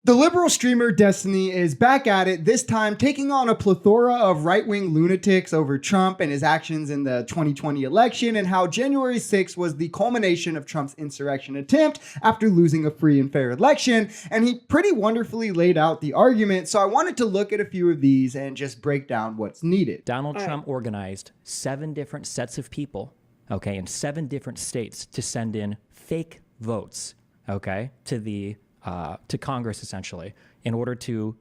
The liberal streamer Destiny is back at it, this time taking on a plethora of right-wing lunatics over Trump and his actions in the 2020 election, and how January 6th was the culmination of Trump's insurrection attempt after losing a free and fair election. And he pretty wonderfully laid out the argument, so I wanted to look at a few of these and just break down what's needed. Donald Trump organized 7 different sets of people, okay, in 7 different states to send in fake votes, okay, to Congress, essentially, in order to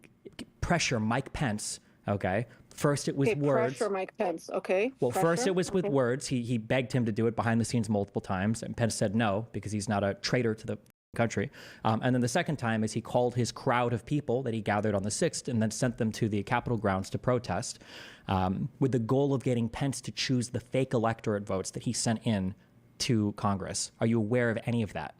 pressure Mike Pence, okay? First it was words. Pressure Mike Pence, okay. Well, first it was with words. He begged him to do it behind the scenes multiple times, and Pence said no, because he's not a traitor to the country. And then the second time is he called his crowd of people that he gathered on the 6th and then sent them to the Capitol grounds to protest, with the goal of getting Pence to choose the fake electorate votes that he sent in to Congress. Are you aware of any of that?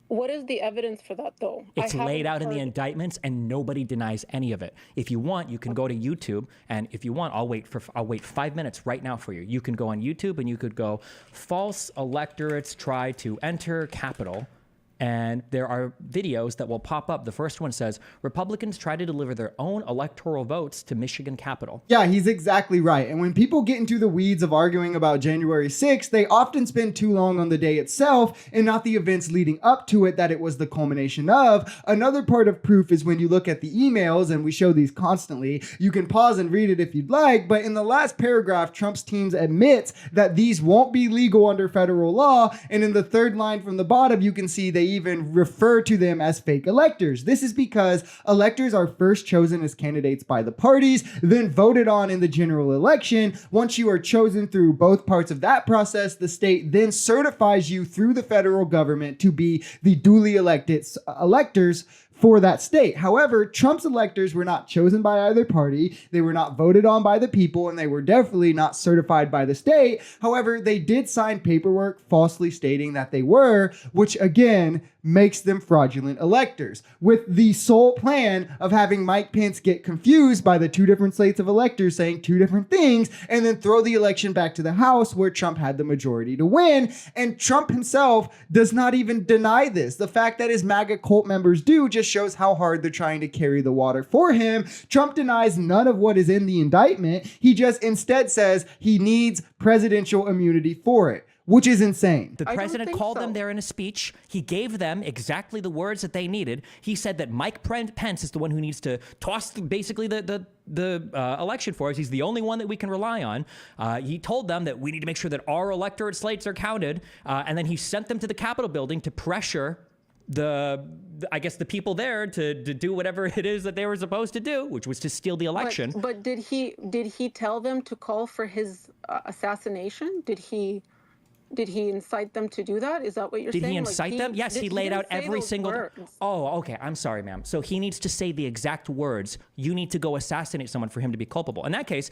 What is the evidence for that, though? It's laid out in the indictments, and nobody denies any of it. If you want, you can go to YouTube, and if you want, I'll wait 5 minutes right now for you. You can go on YouTube, and you could go, false electorates try to enter Capitol. And there are videos that will pop up. The first one says, Republicans try to deliver their own electoral votes to Michigan Capitol. Yeah, he's exactly right. And when people get into the weeds of arguing about January 6th, they often spend too long on the day itself and not the events leading up to it that it was the culmination of. Another part of proof is when you look at the emails, and we show these constantly. You can pause and read it if you'd like, but in the last paragraph, Trump's teams admits that these won't be legal under federal law. And in the third line from the bottom, you can see they even refer to them as fake electors. This is because electors are first chosen as candidates by the parties, then voted on in the general election. Once you are chosen through both parts of that process, the state then certifies you through the federal government to be the duly elected electors for that state. However, Trump's electors were not chosen by either party. They were not voted on by the people, and they were definitely not certified by the state. However, they did sign paperwork falsely stating that they were, which again makes them fraudulent electors, with the sole plan of having Mike Pence get confused by the 2 different slates of electors saying 2 different things, and then throw the election back to the House where Trump had the majority to win. And Trump himself does not even deny this. The fact that his MAGA cult members do just shows how hard they're trying to carry the water for him. Trump denies none of what is in the indictment. He just instead says he needs presidential immunity for it, which is insane. The president called them there in a speech. He gave them exactly the words that they needed. He said that Mike Pence is the one who needs to toss basically the election for us. He's the only one that we can rely on. He told them that we need to make sure that our electorate slates are counted. And then he sent them to the Capitol building to pressure I guess the people there to do whatever it is that they were supposed to do, which was to steal the election. But did he tell them to call for his assassination? Did he incite them to do that? Is that what you're saying? Did he incite them? Yes, he laid out every single words. Oh, okay. I'm sorry, ma'am. So he needs to say the exact words. You need to go assassinate someone for him to be culpable. In that case,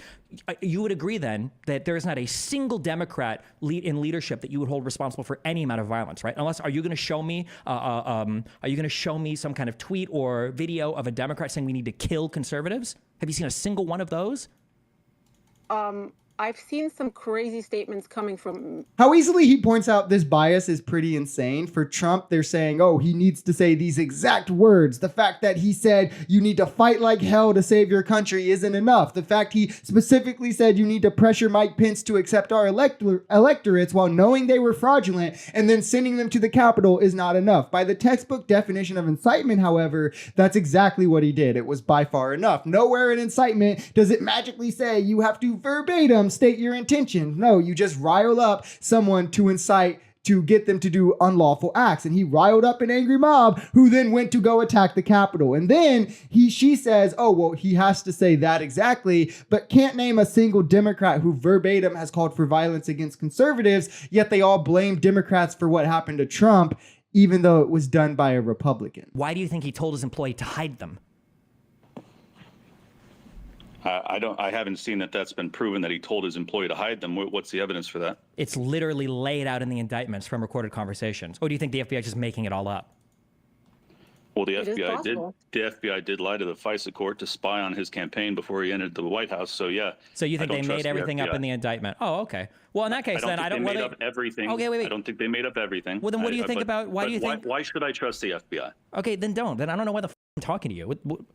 you would agree then that there is not a single Democrat in leadership that you would hold responsible for any amount of violence, right? Unless, are you going to show me? Are you going to show me some kind of tweet or video of a Democrat saying we need to kill conservatives? Have you seen a single one of those? I've seen some crazy statements coming from... How easily he points out this bias is pretty insane. For Trump, they're saying, oh, he needs to say these exact words. The fact that he said you need to fight like hell to save your country isn't enough. The fact he specifically said you need to pressure Mike Pence to accept our electorates while knowing they were fraudulent and then sending them to the Capitol is not enough. By the textbook definition of incitement, however, that's exactly what he did. It was by far enough. Nowhere in incitement does it magically say you have to verbatim state your intention. No, you just rile up someone to incite to get them to do unlawful acts. And he riled up an angry mob who then went to go attack the Capitol. And then she says, oh, well, he has to say that exactly, but can't name a single Democrat who verbatim has called for violence against conservatives, yet they all blame Democrats for what happened to Trump, even though it was done by a Republican. Why do you think he told his employee to hide them? I haven't seen that that's been proven that he told his employee to hide them. What's the evidence for that? It's literally laid out in the indictments from recorded conversations. Or do you think the FBI is just making it all up? Well, the FBI did lie to the FISA court to spy on his campaign before he entered the White House. So yeah. So you think they made everything up in the indictment? Oh, okay. Well, in that case, then I don't. They made up everything. Okay, wait. I don't think they made up everything. Well, then what do you think about? Why do you think? Why should I trust the FBI? Okay, then don't. Then I don't know why the talking to you.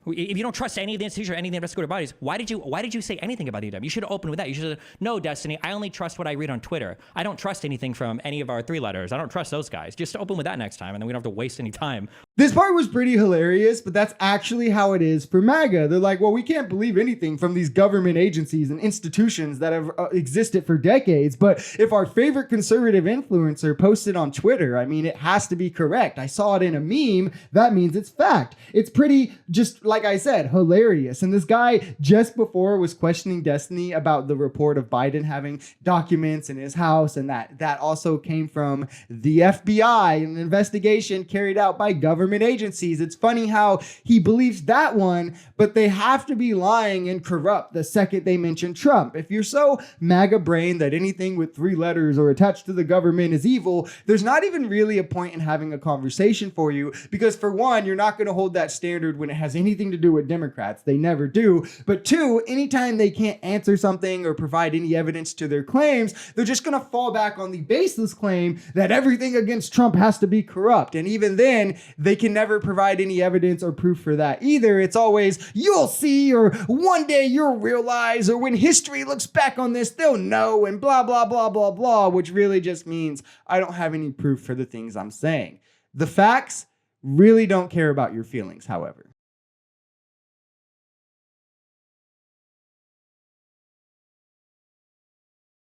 If you don't trust any of the institutions or any of the investigative bodies, why did you say anything about EW? You should have opened with that. You should have said, no, Destiny, I only trust what I read on Twitter. I don't trust anything from any of our 3 letters. I don't trust those guys. Just open with that next time, and then we don't have to waste any time. This part was pretty hilarious, but that's actually how it is for MAGA. They're like, well, we can't believe anything from these government agencies and institutions that have existed for decades. But if our favorite conservative influencer posted on Twitter, I mean, it has to be correct. I saw it in a meme. That means it's fact. It's pretty, just like I said, hilarious. And this guy just before was questioning Destiny about the report of Biden having documents in his house, and that also came from the FBI, an investigation carried out by government agencies. It's funny how he believes that one, but they have to be lying and corrupt the second they mention Trump. If you're so MAGA brain that anything with 3 letters or attached to the government is evil, there's not even really a point in having a conversation for you, because for one, you're not going to hold that standard when it has anything to do with Democrats. They never do. But 2, anytime they can't answer something or provide any evidence to their claims, they're just going to fall back on the baseless claim that everything against Trump has to be corrupt. And even then, they can never provide any evidence or proof for that either. It's always, you'll see, or one day you'll realize, or when history looks back on this, they'll know, and blah, blah, blah, blah, blah, which really just means I don't have any proof for the things I'm saying. The facts really don't care about your feelings, however.